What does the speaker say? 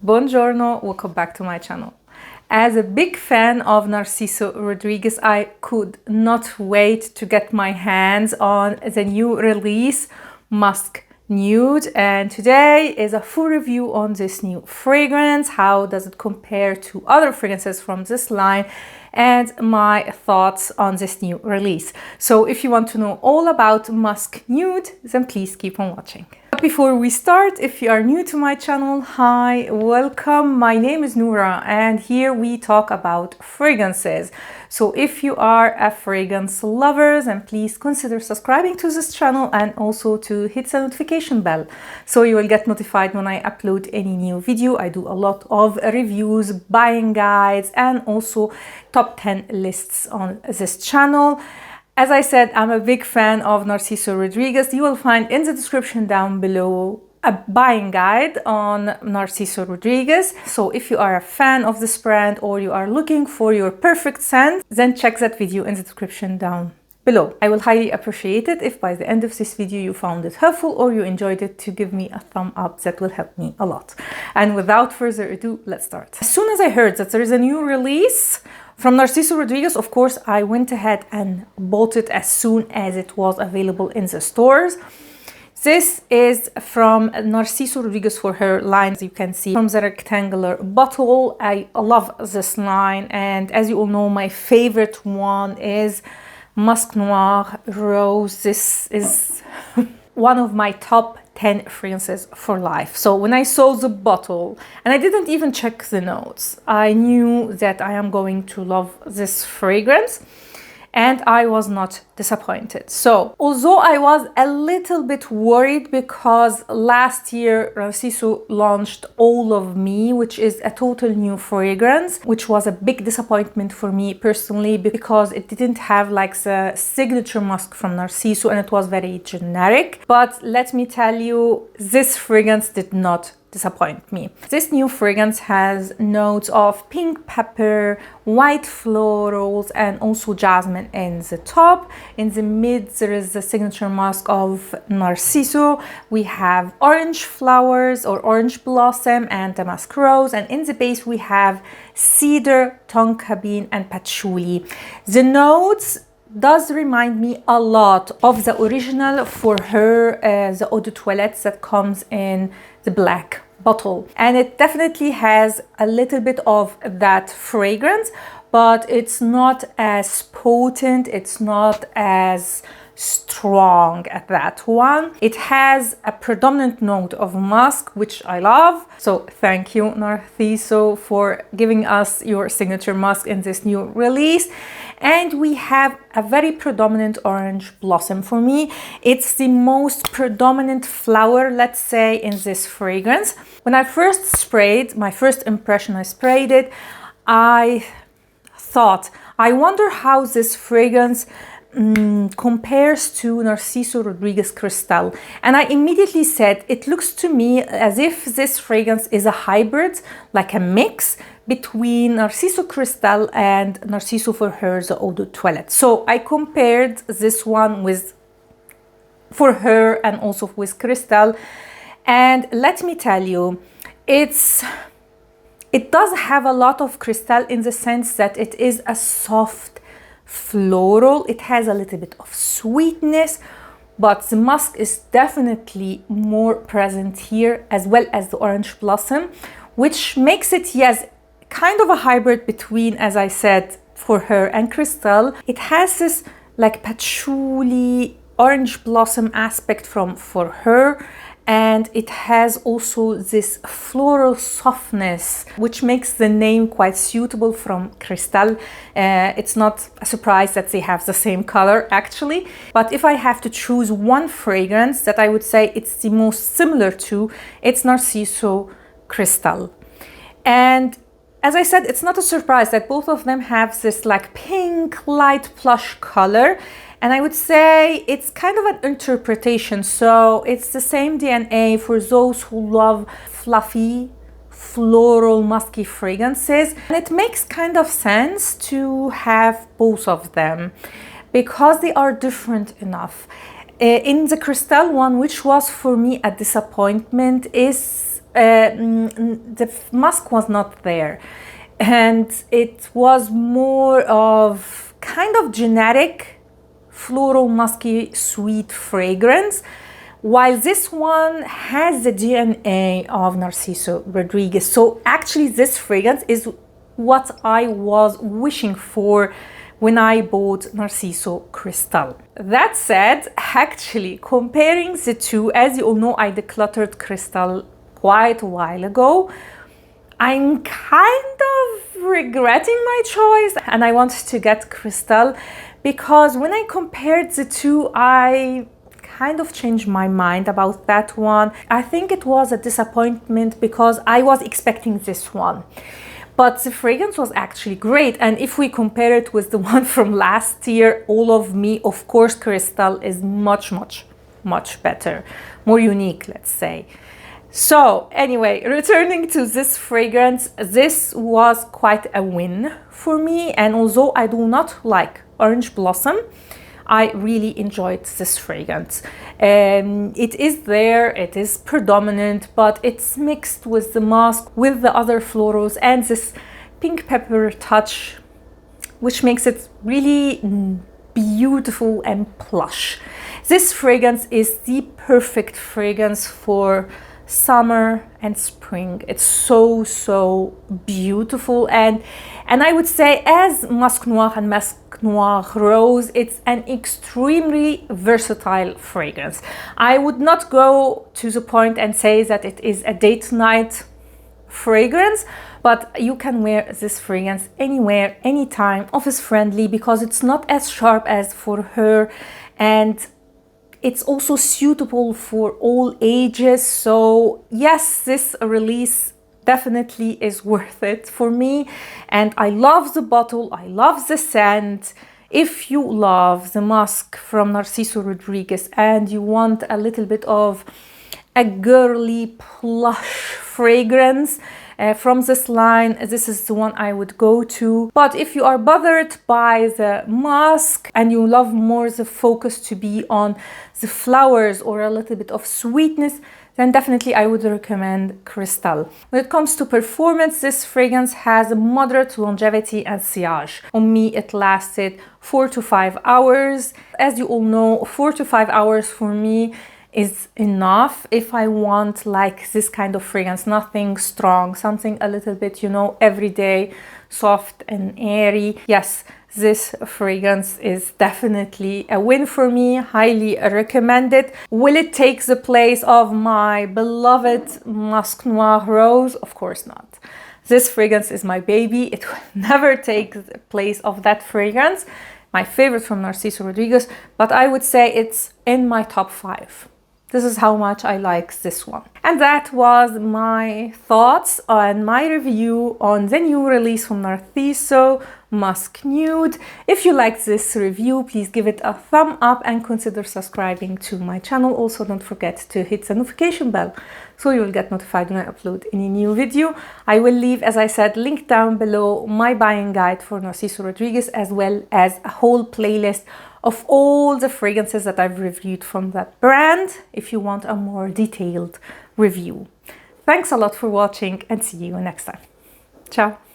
Buongiorno, welcome back to my channel. As a big fan of Narciso Rodriguez, I could not wait to get my hands on the new release, Musk Nude, and today is a full review on this new fragrance. How does it compare to other fragrances from this line, and my thoughts on this new release. So if you want to know all about Musk Nude, then please keep on watching. But before we start, if you are new to my channel, hi, welcome. My name is Noura and here we talk about fragrances. So if you are a fragrance lover, then please consider subscribing to this channel and also to hit the notification bell so you will get notified when I upload any new video. I do a lot of reviews, buying guides, and also top 10 lists on this channel. As I said, I'm a big fan of Narciso Rodriguez. You will find in the description down below a buying guide on Narciso Rodriguez. So if you are a fan of this brand or you are looking for your perfect scent, then check that video in the description down below. I will highly appreciate it if by the end of this video you found it helpful or you enjoyed it, to give me a thumb up. That will help me a lot. And without further ado, let's start. As soon as I heard that there is a new release from Narciso Rodriguez, of course, I went ahead and bought it as soon as it was available in the stores. This is from Narciso Rodriguez for her line, as you can see from the rectangular bottle. I love this line, and as you all know, my favorite one is Musc Noir Rose. This is one of my top 10 fragrances for life. So when I saw the bottle, and I didn't even check the notes, I knew that I am going to love this fragrance, and I was not disappointed. So although I was a little bit worried because last year Narciso launched All of Me, which is a total new fragrance, which was a big disappointment for me personally because it didn't have like the signature musk from Narciso and it was very generic. But let me tell you, this fragrance did not disappoint me. This new fragrance has notes of pink pepper, white florals, and also jasmine in the top. In the mid, there is the signature musk of Narciso. We have orange flowers or orange blossom and damask rose, and in the base we have cedar, tonka bean, and patchouli. The notes does remind me a lot of the original for her, the eau de toilette that comes in the black bottle, and it definitely has a little bit of that fragrance, but it's not as potent, it's not as strong at that one. It has a predominant note of musk, which I love. So thank you, Narciso, for giving us your signature musk in this new release. And we have a very predominant orange blossom. For me, it's the most predominant flower, let's say, in this fragrance. When I first sprayed, my first impression, I sprayed it, I thought, I wonder how this fragrance compares to Narciso Rodriguez Cristal, and I immediately said it looks to me as if this fragrance is a hybrid, like a mix between Narciso Cristal and Narciso for her, the eau de toilette. So I compared this one with for her and also with Cristal, and let me tell you, it does have a lot of Cristal in the sense that it is a soft floral. It has a little bit of sweetness, but the musk is definitely more present here, as well as the orange blossom, which makes it, yes, kind of a hybrid between, as I said, for her and Cristal. It has this like patchouli orange blossom aspect from for her, and it has also this floral softness, which makes the name quite suitable from Cristal. It's not a surprise that they have the same color, actually. But if I have to choose one fragrance that I would say it's the most similar to, it's Narciso Cristal. And as I said, it's not a surprise that both of them have this like pink, light plush color. And I would say it's kind of an interpretation. So it's the same DNA for those who love fluffy, floral, musky fragrances. And it makes kind of sense to have both of them because they are different enough. In the Cristal one, which was for me a disappointment, is the musk was not there, and it was more of kind of generic floral musky sweet fragrance, while this one has the DNA of Narciso Rodriguez. So actually this fragrance is what I was wishing for when I bought Narciso Cristal. That said, actually comparing the two, as you all know, I decluttered Cristal quite a while ago. I'm kind of regretting my choice and I want to get Cristal because when I compared the two, I kind of changed my mind about that one. I think it was a disappointment because I was expecting this one. But the fragrance was actually great, and if we compare it with the one from last year, All of Me, of course Cristal is much better, more unique, let's say. So anyway, returning to this fragrance, this was quite a win for me, and although I do not like Orange Blossom, I really enjoyed this fragrance. It is there, it is predominant, but it's mixed with the musk, with the other florals, and this pink pepper touch, which makes it really beautiful and plush. This fragrance is the perfect fragrance for summer and spring. It's so beautiful, and I would say as Musc Noir and Musc Noir Rose, it's an extremely versatile fragrance. I would not go to the point and say that it is a date night fragrance, but you can wear this fragrance anywhere, anytime, office friendly, because it's not as sharp as for her, and it's also suitable for all ages. So yes, this release definitely is worth it for me, and I love the bottle, I love the scent. If you love the musk from Narciso Rodriguez and you want a little bit of a girly plush fragrance from this line, this is the one I would go to. But if you are bothered by the musk and you love more the focus to be on the flowers or a little bit of sweetness, then definitely I would recommend Cristal. When it comes to performance, this fragrance has a moderate longevity and sillage. On me, it lasted 4 to 5 hours. As you all know, 4 to 5 hours for me is enough if I want like this kind of fragrance, nothing strong, something a little bit, you know, everyday, soft and airy. Yes, this fragrance is definitely a win for me, highly recommended. Will it take the place of my beloved Musc Noir Rose? Of course not. This fragrance is my baby. It will never take the place of that fragrance, my favorite from Narciso Rodriguez, but I would say it's in my top 5. This is how much I like this one. And that was my thoughts on my review on the new release from Narciso, Musk Nude. If you liked this review, please give it a thumb up and consider subscribing to my channel. Also, don't forget to hit the notification bell so you will get notified when I upload any new video. I will leave, as I said, link down below my buying guide for Narciso Rodriguez, as well as a whole playlist of all the fragrances that I've reviewed from that brand if you want a more detailed review. Thanks a lot for watching and see you next time. Ciao!